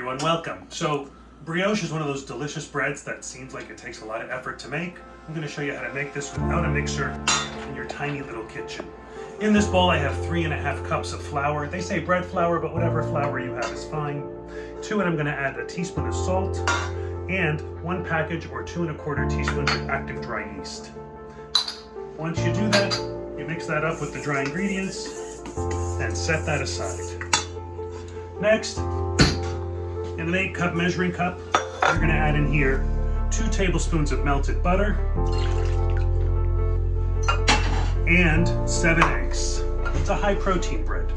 everyone, welcome. So brioche is one of those delicious breads that seems like it takes a lot of effort to make. I'm going to show you how to make this without a mixer in your tiny little kitchen. In this bowl I have 3½ cups of flour. They say bread flour, but whatever flour you have is fine. To it I'm going to add a teaspoon of salt and 1 package or 2¼ teaspoons of active dry yeast. Once you do that, you mix that up with the dry ingredients and set that aside. Next, in an 8-cup measuring cup, you're going to add in here 2 tablespoons of melted butter and 7 eggs. It's a high protein bread.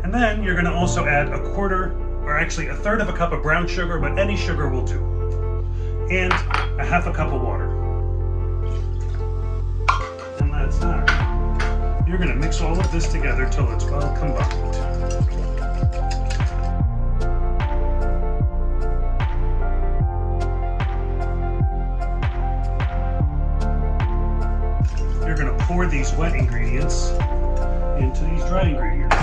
And then you're going to also add a 1/3 cup of brown sugar, but any sugar will do, and a 1/2 cup of water. And that's that. You're going to mix all of this together till it's well combined. You're going to pour these wet ingredients into these dry ingredients.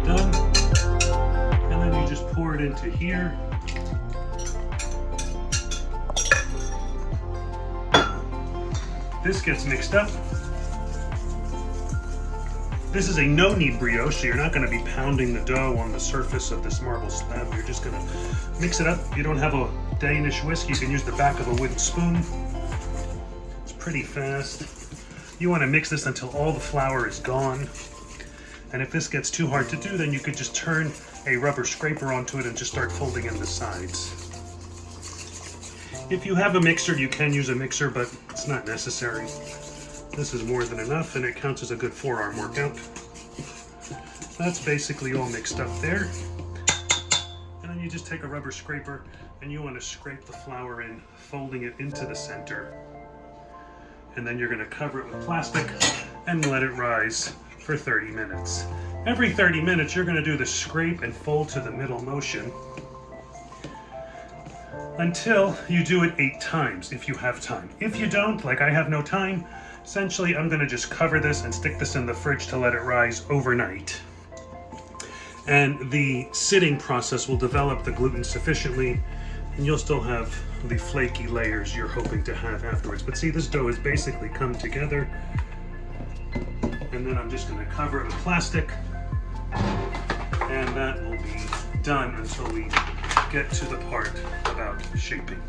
Done. And then you just pour it into here. This gets mixed up. This is a no-knead brioche, so you're not going to be pounding the dough on the surface of this marble slab. You're just going to mix it up. If you don't have a Danish whisk, you can use the back of a wooden spoon. It's pretty fast. You want to mix this until all the flour is gone. And if this gets too hard to do, then you could just turn a rubber scraper onto it and just start folding in the sides. If you have a mixer, you can use a mixer, but it's not necessary. This is more than enough, and it counts as a good forearm workout. That's basically all mixed up there. And then you just take a rubber scraper, and you want to scrape the flour in, folding it into the center. And then you're going to cover it with plastic and let it rise for 30 minutes. Every 30 minutes, you're going to do the scrape and fold to the middle motion until you do it 8 times if you have time. If you don't, like I have no time, essentially I'm going to just cover this and stick this in the fridge to let it rise overnight. And the sitting process will develop the gluten sufficiently, and you'll still have the flaky layers you're hoping to have afterwards. But see, this dough has basically come together, and then I'm just going to cover it with plastic, and that will be done until we get to the part about shaping.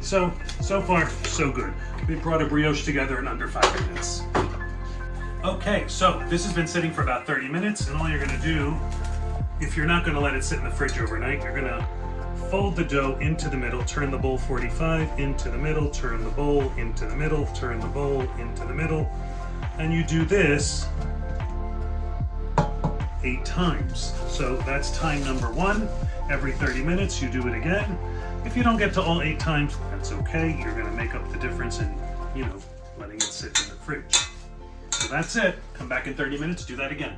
So far, so good. We brought a brioche together in under 5 minutes. Okay, so this has been sitting for about 30 minutes, and all you're gonna do, if you're not gonna let it sit in the fridge overnight, you're gonna fold the dough into the middle, turn the bowl 45, into the middle, turn the bowl, into the middle, turn the bowl, into the middle, and you do this 8 times. So that's time number 1. Every 30 minutes you do it again. If you don't get to all 8 times, that's okay. You're going to make up the difference in, letting it sit in the fridge. So that's it. Come back in 30 minutes, do that again.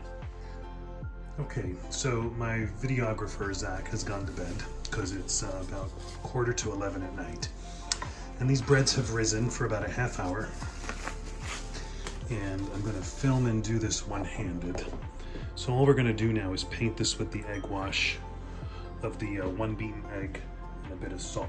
Okay, so my videographer Zach has gone to bed because it's about 10:45 at night. And these breads have risen for about a half hour. And I'm going to film and do this one-handed. So all we're going to do now is paint this with the egg wash of the 1 beaten egg and a bit of salt.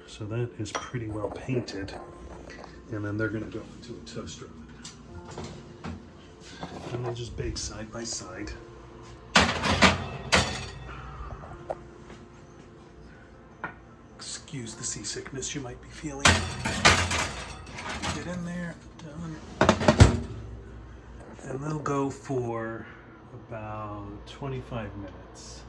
So that is pretty well painted, and then they're going to go into a toaster oven. And they'll just bake side by side. Excuse the seasickness you might be feeling. Get in there, done. And they'll go for about 25 minutes.